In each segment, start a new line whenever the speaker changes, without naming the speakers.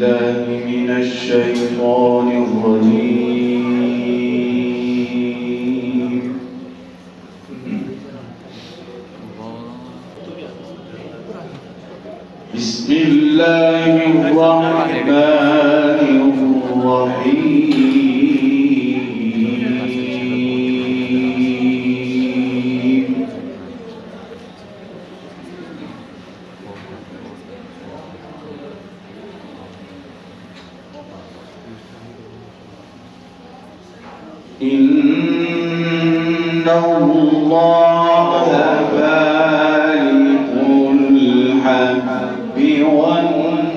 بالله من الشيطان الرجيم. بسم الله الرحمن الرحيم. إن الله فالق الحب والنوى.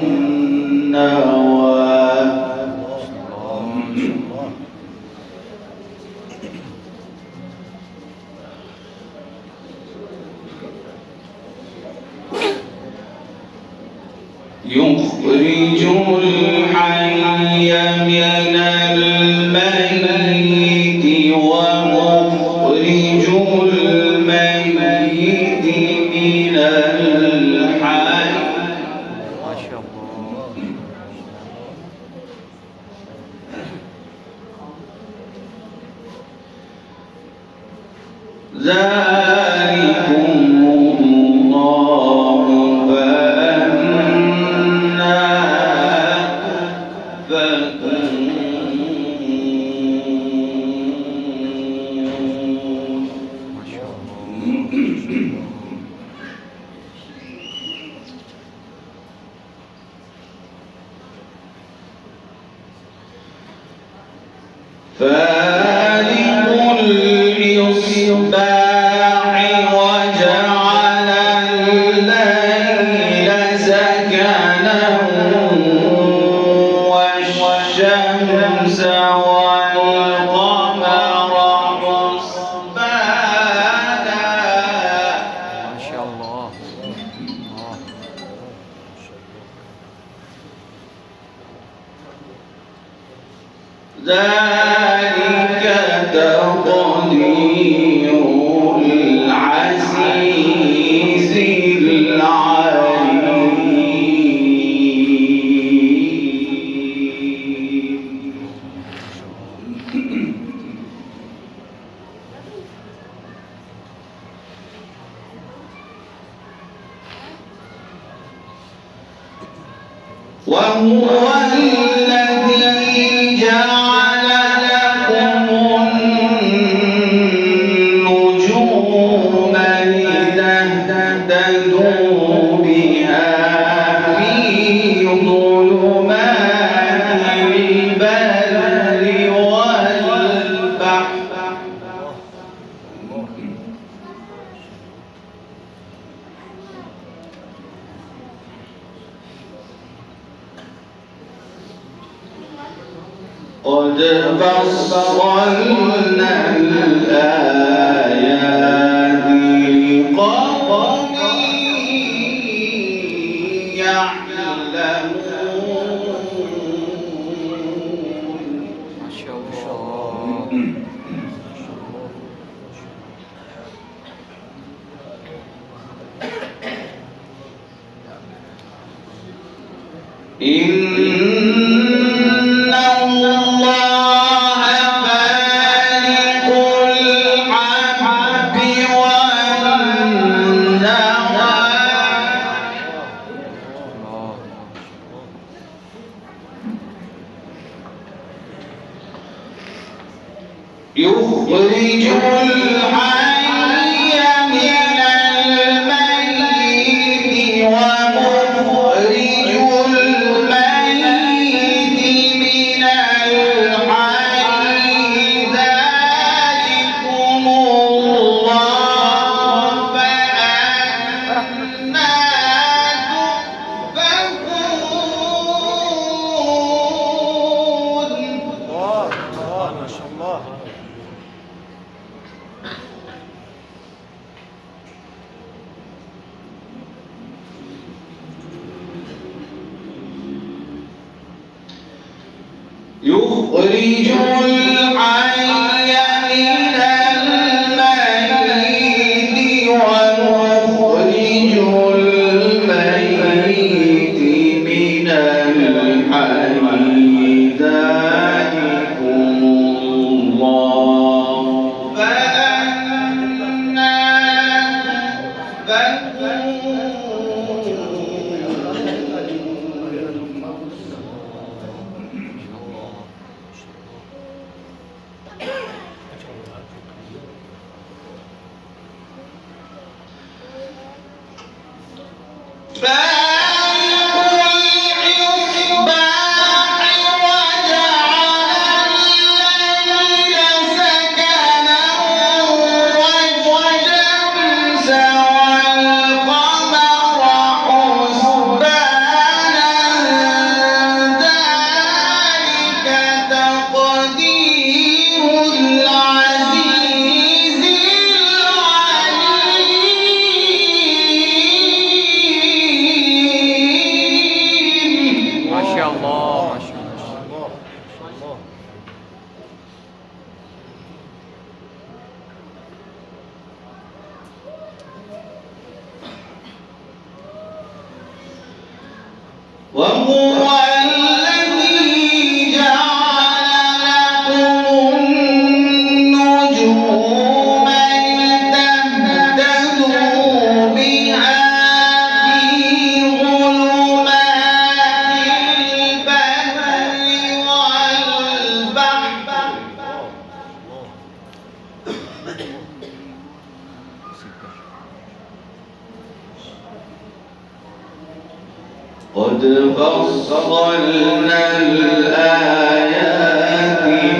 يخرج الحي من الميت ومخرج الميت من الحي. ما شاء الله. ذلكم الله فأنا تؤفكون. ما شاء الله. فالق الإصباح وجعل الليل سكنا والشمس والقمر حسبانا. ما شاء الله. ذلك تقدير العزيز العليم. وهو الذي جعل لكم النجوم لتهتدوا بها في ظلمات البر والبحر. قد فصلنا الآيات لقوم يعلمون. ما شاء الله. إن الله فالق الحب والنوى. يخرج الحي من الميت ومخرج الميت من الحي. ذلكم الله فأنا تؤفكون.
ما شاء الله.
يخرج الحي من الميت ومخرج الميت من الحي. وهو الذي جعل لكم النجوم لتهتدوا بها في ظلمات البر والبحر قد فصلنا الآيات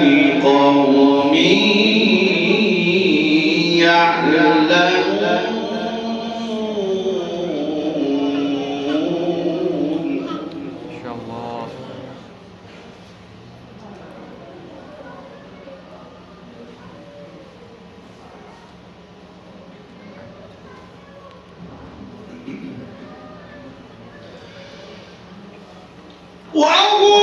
لقوم يعلمون.
إن شاء الله.
وهو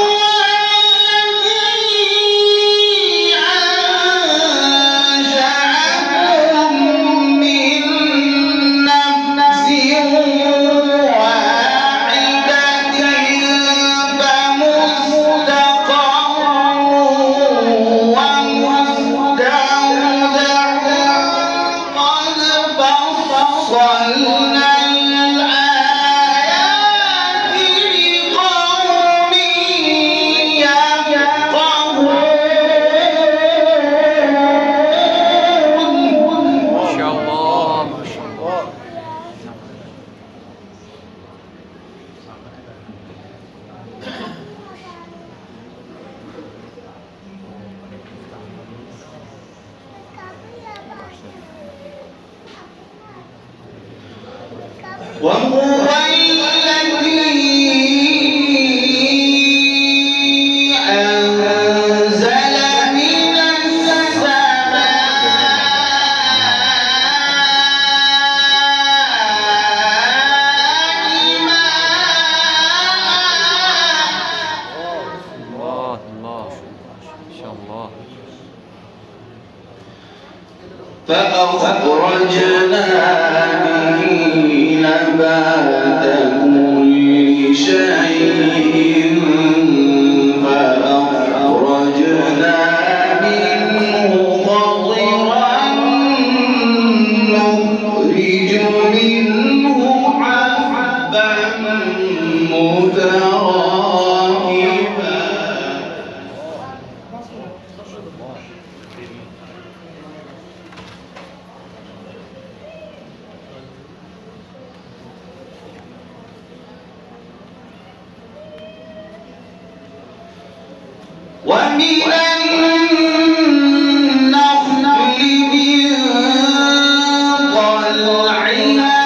وهو الذي أنزل من السماء
الله الله إن شاء الله.
فأخرجنا به نبات كل شيء فأخرجنا منه خضرا نخرج منه حبا متراكبا ومن النخل من طلعها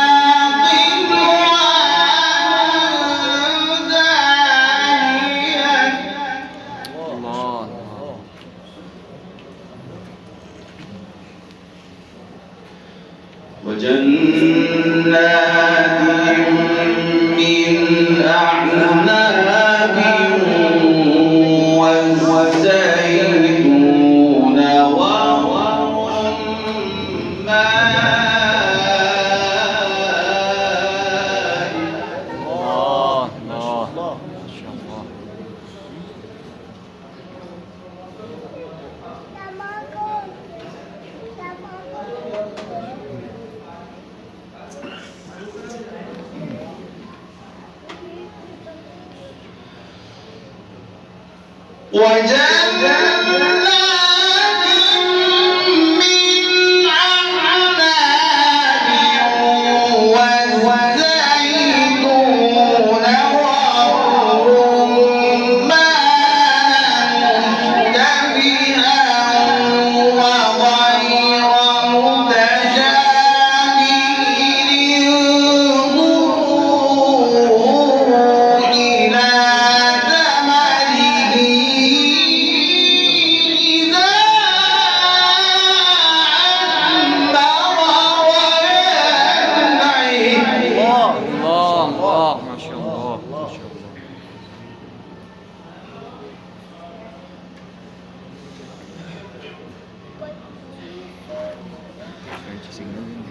قنوان دانية
الله
وجنات من أعناب والزيتون والرمان
الله الله إن شاء الله.
وجنات من أعناب والزيتون والرمان مشتبها وغير متشابه انظروا إلى ثمره إذا أثمر وينعم.
الله الله ما شاء الله ما شاء الله.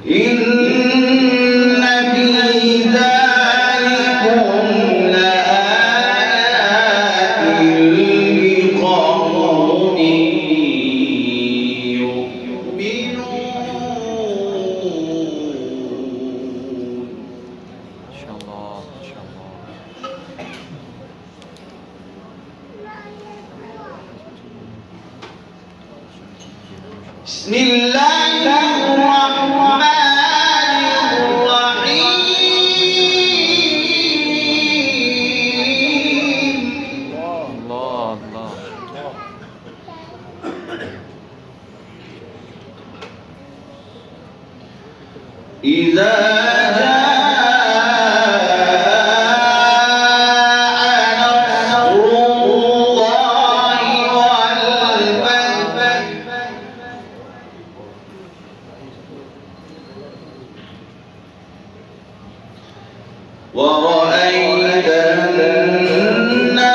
إن في ذلكم لآيات بسم الله الرحمن الرحيم.
الله الله.
إذا جاء نصر الله والفتح ورأيت الناس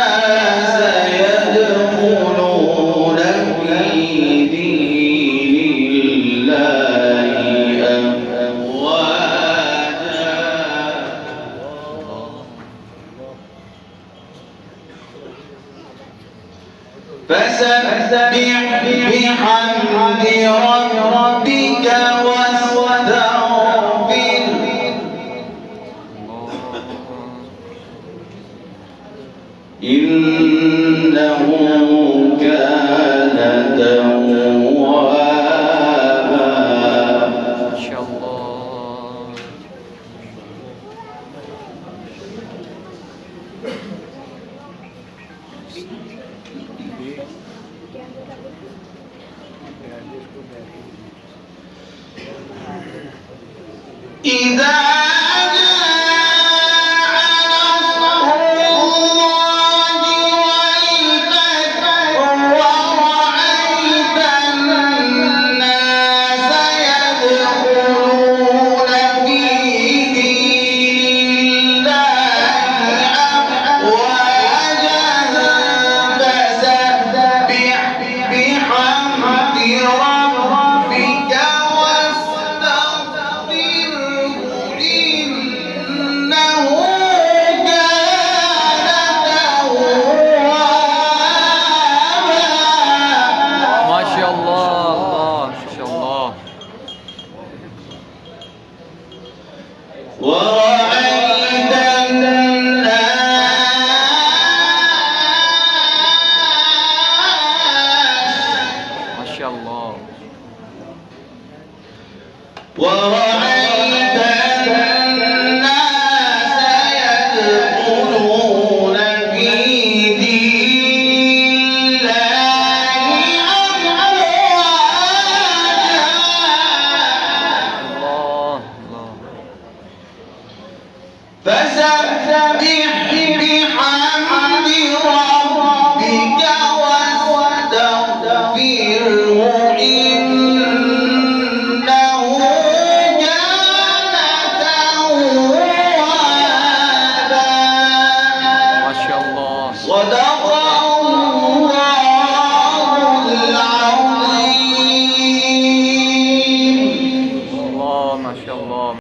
يدخلون في دين الله أفواجا فسبح بحمد ربك واستغفره إنه كان توابا.
ما شاء الله.
إذا ورأيت الناس
ما شاء الله.
ورأيت الناس يدخلون في دين الله أفواجا
الله الله.
فسبح